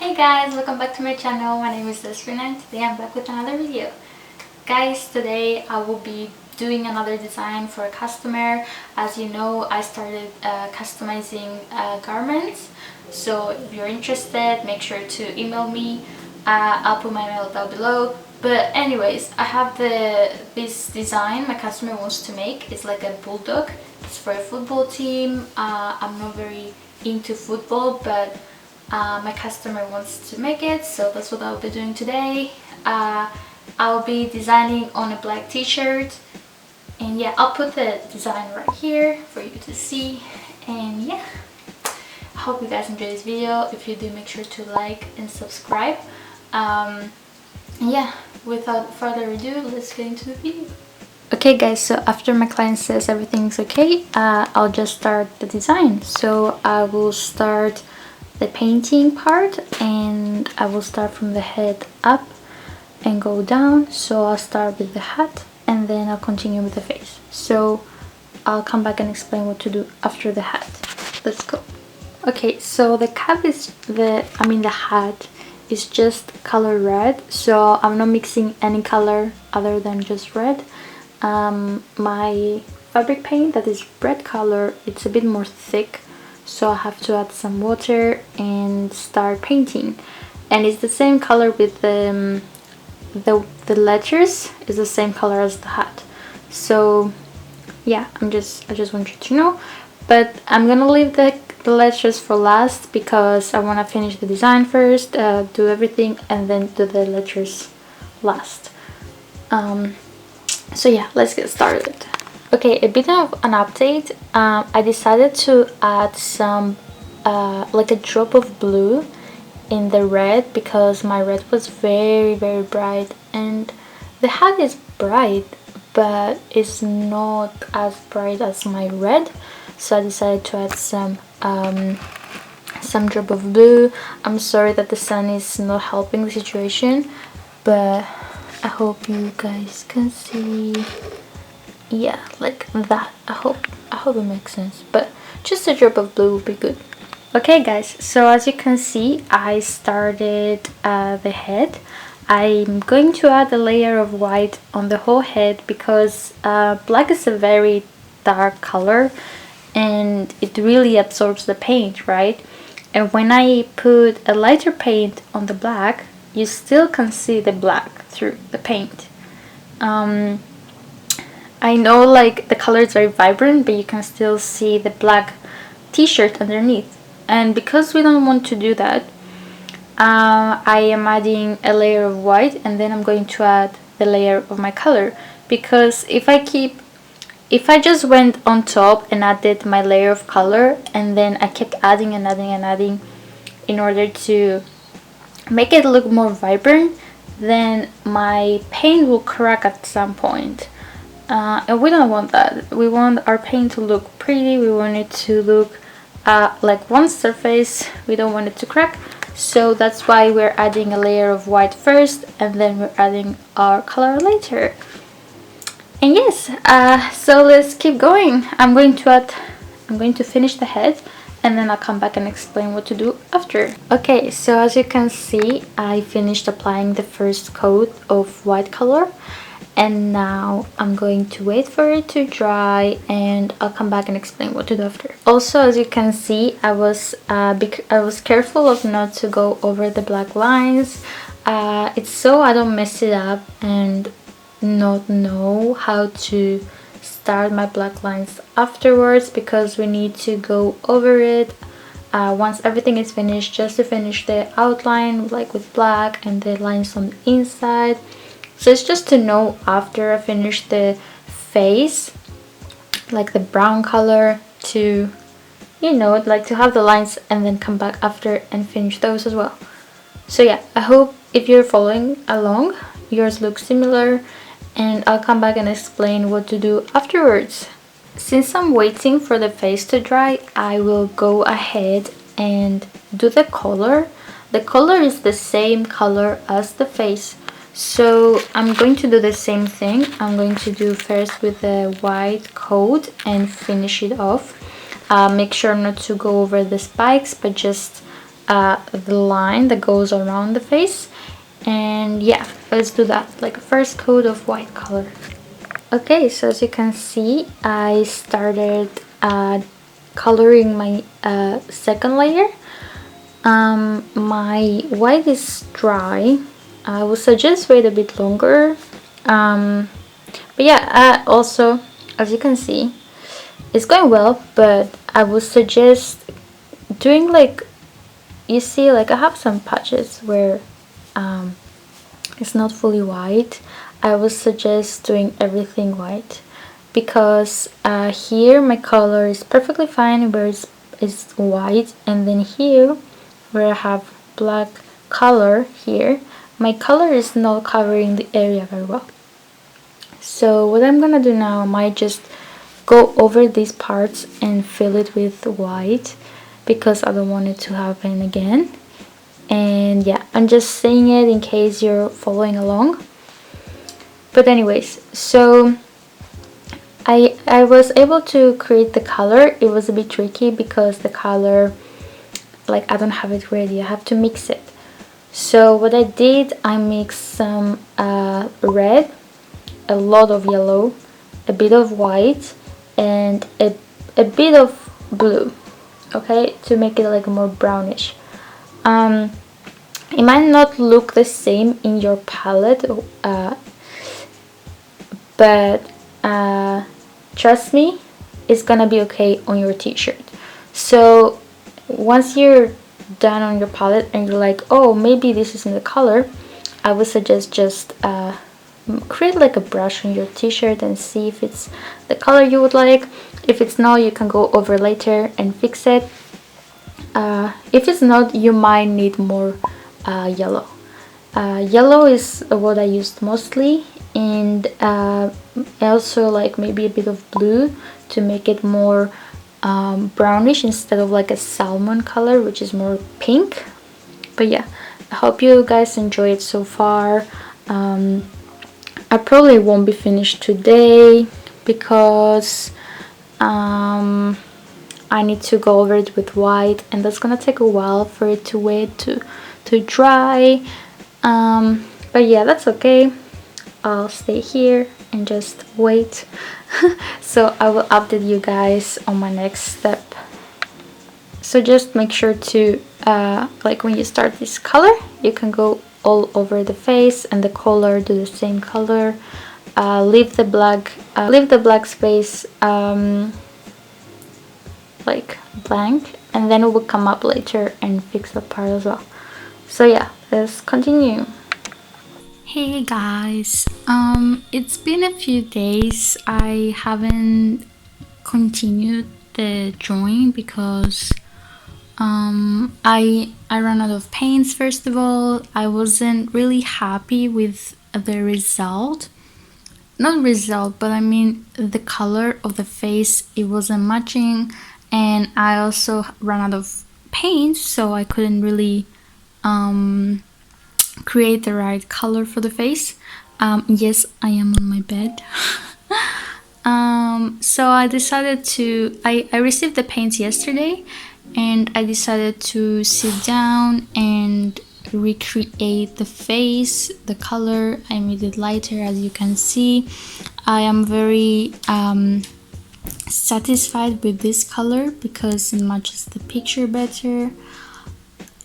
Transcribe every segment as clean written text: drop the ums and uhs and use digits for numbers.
Hey guys, welcome back to my channel. My name is Desrina and today I'm back with another video. Guys, today I will be doing another design for a customer. As you know, I started customizing garments, so if you're interested, make sure to email me. I'll put my email down below. But anyways, I have this design my customer wants to make. It's like a bulldog. It's for a football team. I'm not very into football, but my customer wants to make it, so that's what I'll be doing today. I'll be designing on a black t-shirt, and yeah, I'll put the design right here for you to see. And yeah, I hope you guys enjoy this video. If you do, make sure to like and subscribe. Yeah, without further ado, let's get into the video. Okay guys, so after my client says everything's okay, I'll just start the design. So I will start the painting part, and I will start from the head up and go down. So I'll start with the hat and then I'll continue with the face. So I'll come back and explain what to do after the hat. Let's go. Okay, so the cap is the hat is just color red, so I'm not mixing any color other than just red. My fabric paint, that is red color, it's a bit more thick, so I have to add some water and start painting. And it's the same color with the letters is the same color as the hat. So yeah, I just want you to know. But I'm gonna leave the letters for last because I want to finish the design first, do everything, and then do the letters last. So yeah, let's get started. Okay, a bit of an update. I decided to add some like a drop of blue in the red because my red was very bright, and the hat is bright but it's not as bright as my red, so I decided to add some drop of blue. I'm sorry that the sun is not helping the situation, but I hope you guys can see. Yeah, like that. I hope it makes sense, but just a drop of blue would be good. Okay guys, so as you can see, I started the head. I'm going to add a layer of white on the whole head because black is a very dark color and it really absorbs the paint, right? And when I put a lighter paint on the black, you still can see the black through the paint. I know like the color is very vibrant, but you can still see the black t-shirt underneath. And because we don't want to do that, I am adding a layer of white, and then I'm going to add the layer of my color. Because if I just went on top and added my layer of color, and then I kept adding and adding and adding in order to make it look more vibrant, then my paint will crack at some point. And we don't want that. We want our paint to look pretty. We want it to look like one surface. We don't want it to crack. So that's why we're adding a layer of white first, and then we're adding our color later. And yes, so let's keep going. I'm going to finish the head, and then I'll come back and explain what to do after. Okay, so as you can see, I finished applying the first coat of white color, and now I'm going to wait for it to dry, and I'll come back and explain what to do after. Also, as you can see, I was careful of not to go over the black lines. It's so I don't mess it up and not know how to start my black lines afterwards, because we need to go over it once everything is finished, just to finish the outline like with black and the lines on the inside. So it's just to know after I finish the face, like the brown color, to, you know, like to have the lines and then come back after and finish those as well. So yeah, I hope if you're following along, yours looks similar, and I'll come back and explain what to do afterwards. Since I'm waiting for the face to dry, I will go ahead and do the color. The color is the same color as the face. So I'm going to do the same thing. I'm going to do first with the white coat and finish it off. Make sure not to go over the spikes, but just the line that goes around the face. And yeah, let's do that, like first coat of white color. Okay, so as you can see, I started coloring my second layer. My white is dry. I would suggest wait a bit longer. But yeah, also, as you can see, it's going well, but I would suggest doing like, you see, like I have some patches where it's not fully white. I would suggest doing everything white, because here my color is perfectly fine where it's white, and then here where I have black color here, my color is not covering the area very well. So what I'm gonna do now, I might just go over these parts and fill it with white, because I don't want it to happen again. And yeah, I'm just saying it in case you're following along. But anyways, so I was able to create the color. It was a bit tricky because the color, like, I don't have it ready. I have to mix it. So what I did, I mixed some red, a lot of yellow, a bit of white, and a bit of blue, okay, to make it like more brownish. It might not look the same in your palette, but trust me, it's gonna be okay on your t-shirt. So once you're done on your palette and you're like, oh, maybe this isn't the color, I would suggest just create like a brush on your t-shirt and see if it's the color you would like. If it's not, you can go over later and fix it. If it's not, you might need more yellow. Yellow is what I used mostly, and also like maybe a bit of blue to make it more brownish instead of like a salmon color, which is more pink. But yeah, I hope you guys enjoy it so far. I probably won't be finished today because I need to go over it with white, and that's gonna take a while for it to wait to dry. But yeah, that's okay. I'll stay here and just wait. So I will update you guys on my next step. So just make sure to like when you start this color, you can go all over the face, and the color do the same color. Leave the black space like blank, and then it will come up later and fix that part as well. So yeah, let's continue. Hey guys, it's been a few days. I haven't continued the drawing because I ran out of paints. First of all, I wasn't really happy with the result. Not result, but I mean the color of the face, it wasn't matching, and I also ran out of paint, so I couldn't really create the right color for the face. Yes, I am on my bed. So I decided to, I received the paints yesterday, and I decided to sit down and recreate the face, the color. I made it lighter, as you can see. I am very satisfied with this color because it matches the picture better.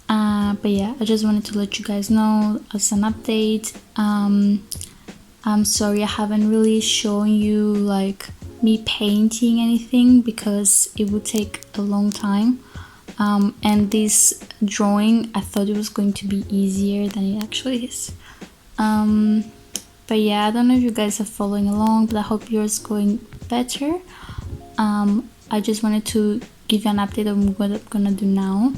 But yeah, I just wanted to let you guys know as an update. I'm sorry I haven't really shown you like me painting anything because it would take a long time. And this drawing, I thought it was going to be easier than it actually is. But yeah, I don't know if you guys are following along, but I hope yours going better. I just wanted to give you an update on what I'm gonna do now,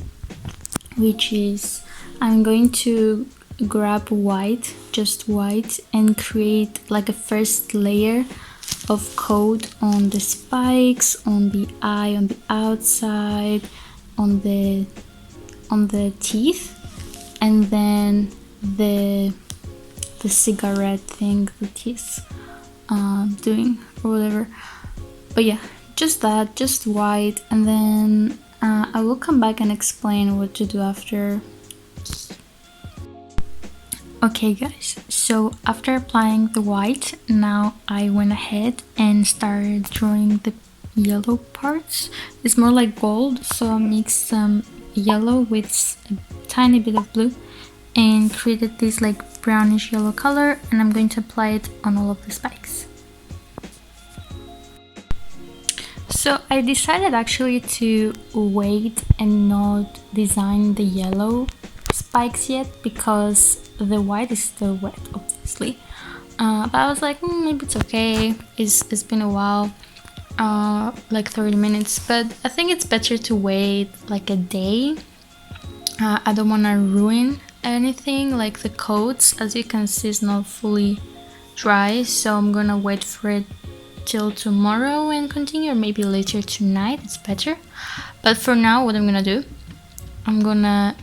which is I'm going to grab white, just white, and create like a first layer of coat on the spikes, on the eye, on the outside, on the teeth, and then the cigarette thing that he's doing or whatever. But yeah, just that, just white, and then I will come back and explain what to do after. Okay guys, so after applying the white, now I went ahead and started drawing the yellow parts. It's more like gold, so I mixed some yellow with a tiny bit of blue and created this like brownish yellow color, and I'm going to apply it on all of the spikes. So I decided actually to wait and not design the yellow spikes yet because the white is still wet, obviously. But I was like, maybe it's okay. It's been a while, like 30 minutes. But I think it's better to wait like a day. I don't want to ruin anything. Like the coats, as you can see, is not fully dry, so I'm gonna wait for it till tomorrow and continue, or maybe later tonight. It's better. But for now, what I'm gonna do, I'm gonna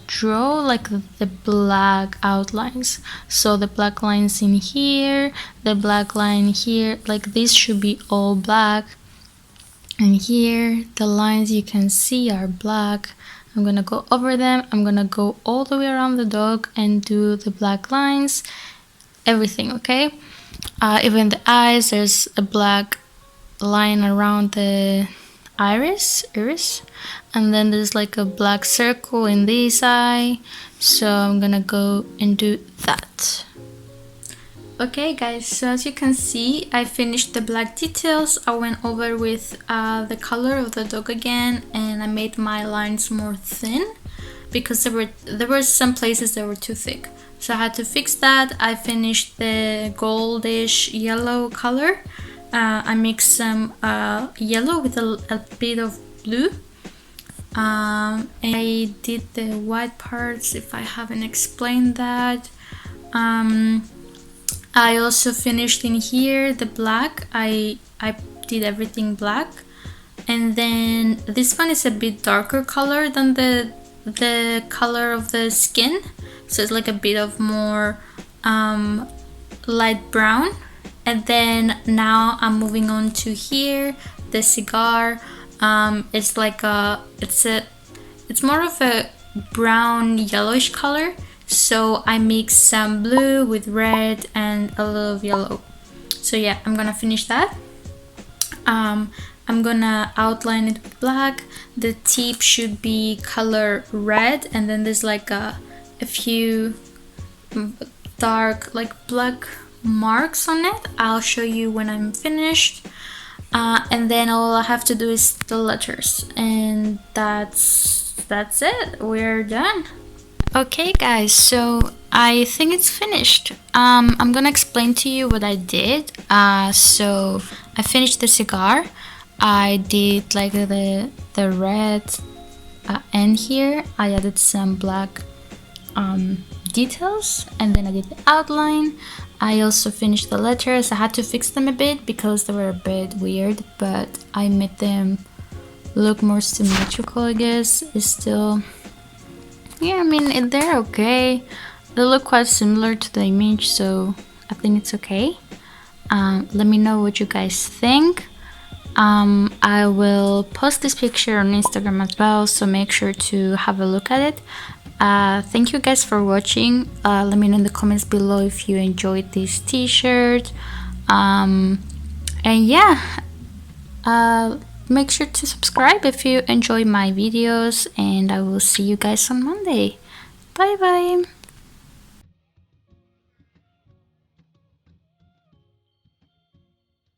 draw like the black outlines. So the black lines in here, the black line here, like this should be all black. And here, the lines you can see are black. I'm gonna go over them. I'm gonna go all the way around the dog and do the black lines, everything, okay? Even the eyes, there's a black line around the iris, and then there's like a black circle in this eye, so I'm gonna go and do that. Okay guys, so as you can see, I finished the black details. I went over with the color of the dog again, and I made my lines more thin because there were some places that were too thick, so I had to fix that. I finished the goldish yellow color. I mixed some yellow with a bit of blue. And I did the white parts, if I haven't explained that. I also finished in here the black. I did everything black. And then this one is a bit darker color than the color of the skin. So it's like a bit of more light brown. And then now I'm moving on to here, the cigar. It's like it's more of a brown yellowish color. So I mixed some blue with red and a little of yellow. So yeah, I'm gonna finish that. I'm gonna outline it with black. The tip should be color red, and then there's like a few dark like black marks on it. I'll show you when I'm finished. And then all I have to do is the letters, and that's it. We're done. Okay guys, so I think it's finished. I'm gonna explain to you what I did. So I finished the cigar. I did like the red end here. I added some black details, and then I did the outline. I also finished the letters. I had to fix them a bit because they were a bit weird, but I made them look more symmetrical, I guess. It's still, yeah, I mean, they're okay. They look quite similar to the image, so I think it's okay. Let me know what you guys think. I will post this picture on Instagram as well, so make sure to have a look at it. Thank you guys for watching. Let me know in the comments below if you enjoyed this t-shirt. And yeah, make sure to subscribe if you enjoy my videos, and I will see you guys on Monday. Bye bye.